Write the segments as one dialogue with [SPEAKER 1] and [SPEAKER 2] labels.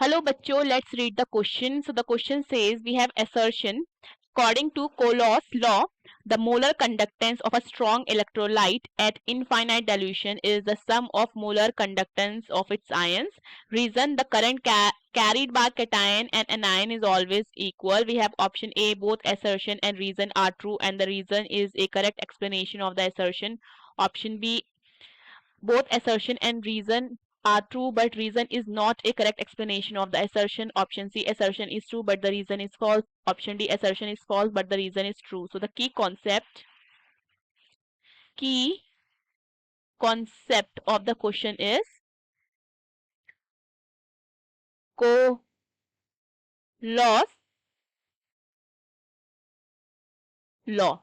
[SPEAKER 1] Hello bachcho, let's read the question. So the question says we have assertion. According to Colos law, the molar conductance of a strong electrolyte at infinite dilution is the sum of molar conductance of its ions. Reason: the current carried by cation and anion is always equal. We have option A, both assertion and reason are true, and the reason is a correct explanation of the assertion. Option B, both assertion and reason are true, but reason is not a correct explanation of the assertion. Option C, assertion is true, but the reason is false. Option D, assertion is false, but the reason is true. So the key concept of the question is Colos law.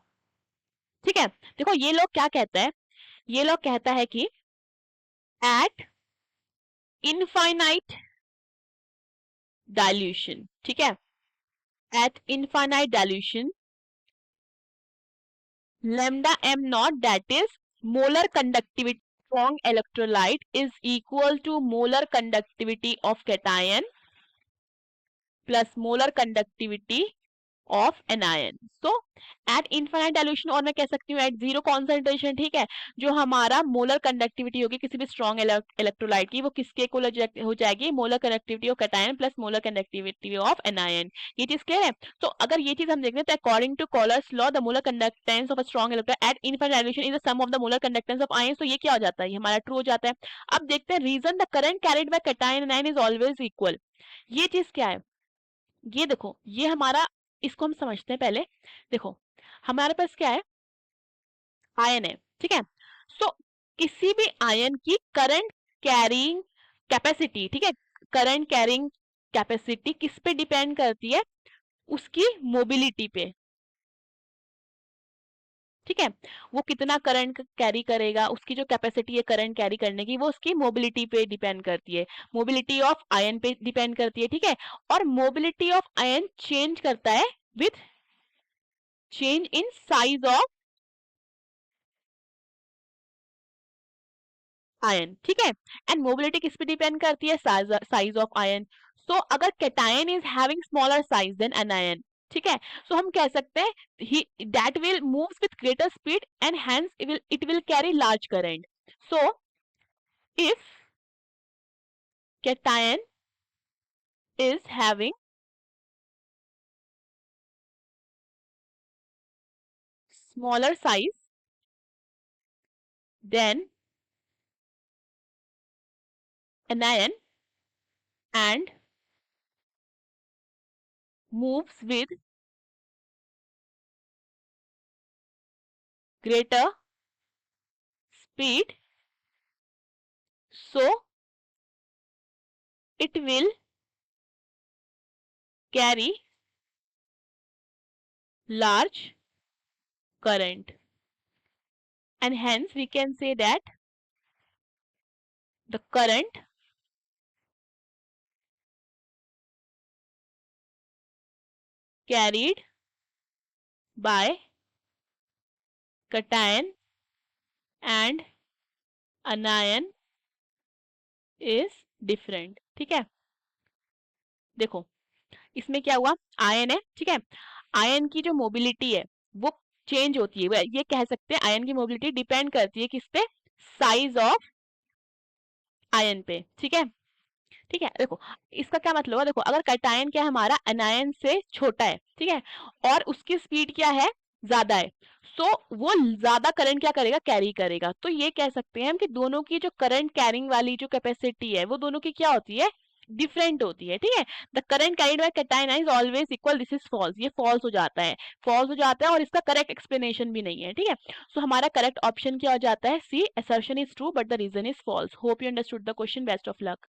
[SPEAKER 1] ठीक है, देखो ये law क्या कहता है. ये law कहता है कि एट इनफाइनाइट डाइल्यूशन, ठीक है, eight infinite dilution lambda m naught, that is molar conductivity strong electrolyte, is equal to molar conductivity of cation plus molar conductivity of anion. So eight infinite dilution, और मैं कह सकती हूँ eight zero concentration, ठीक है, जो हमारा molar conductivity होगी किसी भी स्ट्रॉन्ग इलेक्ट्रोलाइट की, वो किसके इक्वल हो जाएगी, molar conductivity of cation plus molar conductivity of anion. ये चीज क्लियर है. तो अगर ये चीज हम देखते हैं तो according to Kohlrausch's law the molar conductance of a strong electrolyte at infinite dilution is the sum of the molar conductance of ions. तो ये क्या हो जाता है, ये हमारा ट्रू हो जाता है. अब देखते हैं reason, the current carried by cation anion is always equal. ये चीज क्या है, ये देखो, ये हमारा, इसको हम समझते हैं पहले. देखो हमारे पास क्या है, आयन है, ठीक है. सो किसी भी आयन की करंट कैरिंग कैपेसिटी, ठीक है, करंट कैरिंग कैपेसिटी किस पे डिपेंड करती है, उसकी मोबिलिटी पे. ठीक है, वो कितना करंट कैरी करेगा, उसकी जो कैपेसिटी है करंट कैरी करने की, वो उसकी मोबिलिटी पे डिपेंड करती है, मोबिलिटी ऑफ आयन पे डिपेंड करती है. ठीक है, और मोबिलिटी ऑफ आयन चेंज करता है with change in size of ion. ठीक है, एंड मोबिलिटी किस पे डिपेंड करती है, साइज ऑफ आयन. सो अगर cation is having smaller size than anion, ठीक है, सो हम कह सकते हैं that will moves with greater speed and hence it will carry large current. So if cation is having smaller size than anion and moves with greater speed, so it will carry large current, and hence we can say that the current carried by cation and anion is different. ठीक है, देखो इसमें क्या हुआ, ion है, ठीक है, ion की जो मोबिलिटी है वो चेंज होती है. ये कह सकते हैं आयन की मोबिलिटी डिपेंड करती है किस पे, साइज ऑफ आयन पे. ठीक है, ठीक है, देखो इसका क्या मतलब है, देखो अगर कैटायन क्या है हमारा एनायन से छोटा है, ठीक है, और उसकी स्पीड क्या है, ज्यादा है, सो वो ज्यादा करंट क्या करेगा, कैरी करेगा. तो ये कह सकते हैं हम कि दोनों की जो करंट कैरिंग वाली जो कैपेसिटी है वो दोनों की क्या होती है, डिफरेंट होती है. ठीक है, the current carried by cation is always equal, this is false. ये फॉल्स हो जाता है, फॉल्स हो जाता है, और इसका करेक्ट एक्सप्लेनेशन भी नहीं है. ठीक है, सो हमारा करेक्ट ऑप्शन क्या हो जाता है, C, assertion is true but the reason is false. Hope you understood the question. Best of luck.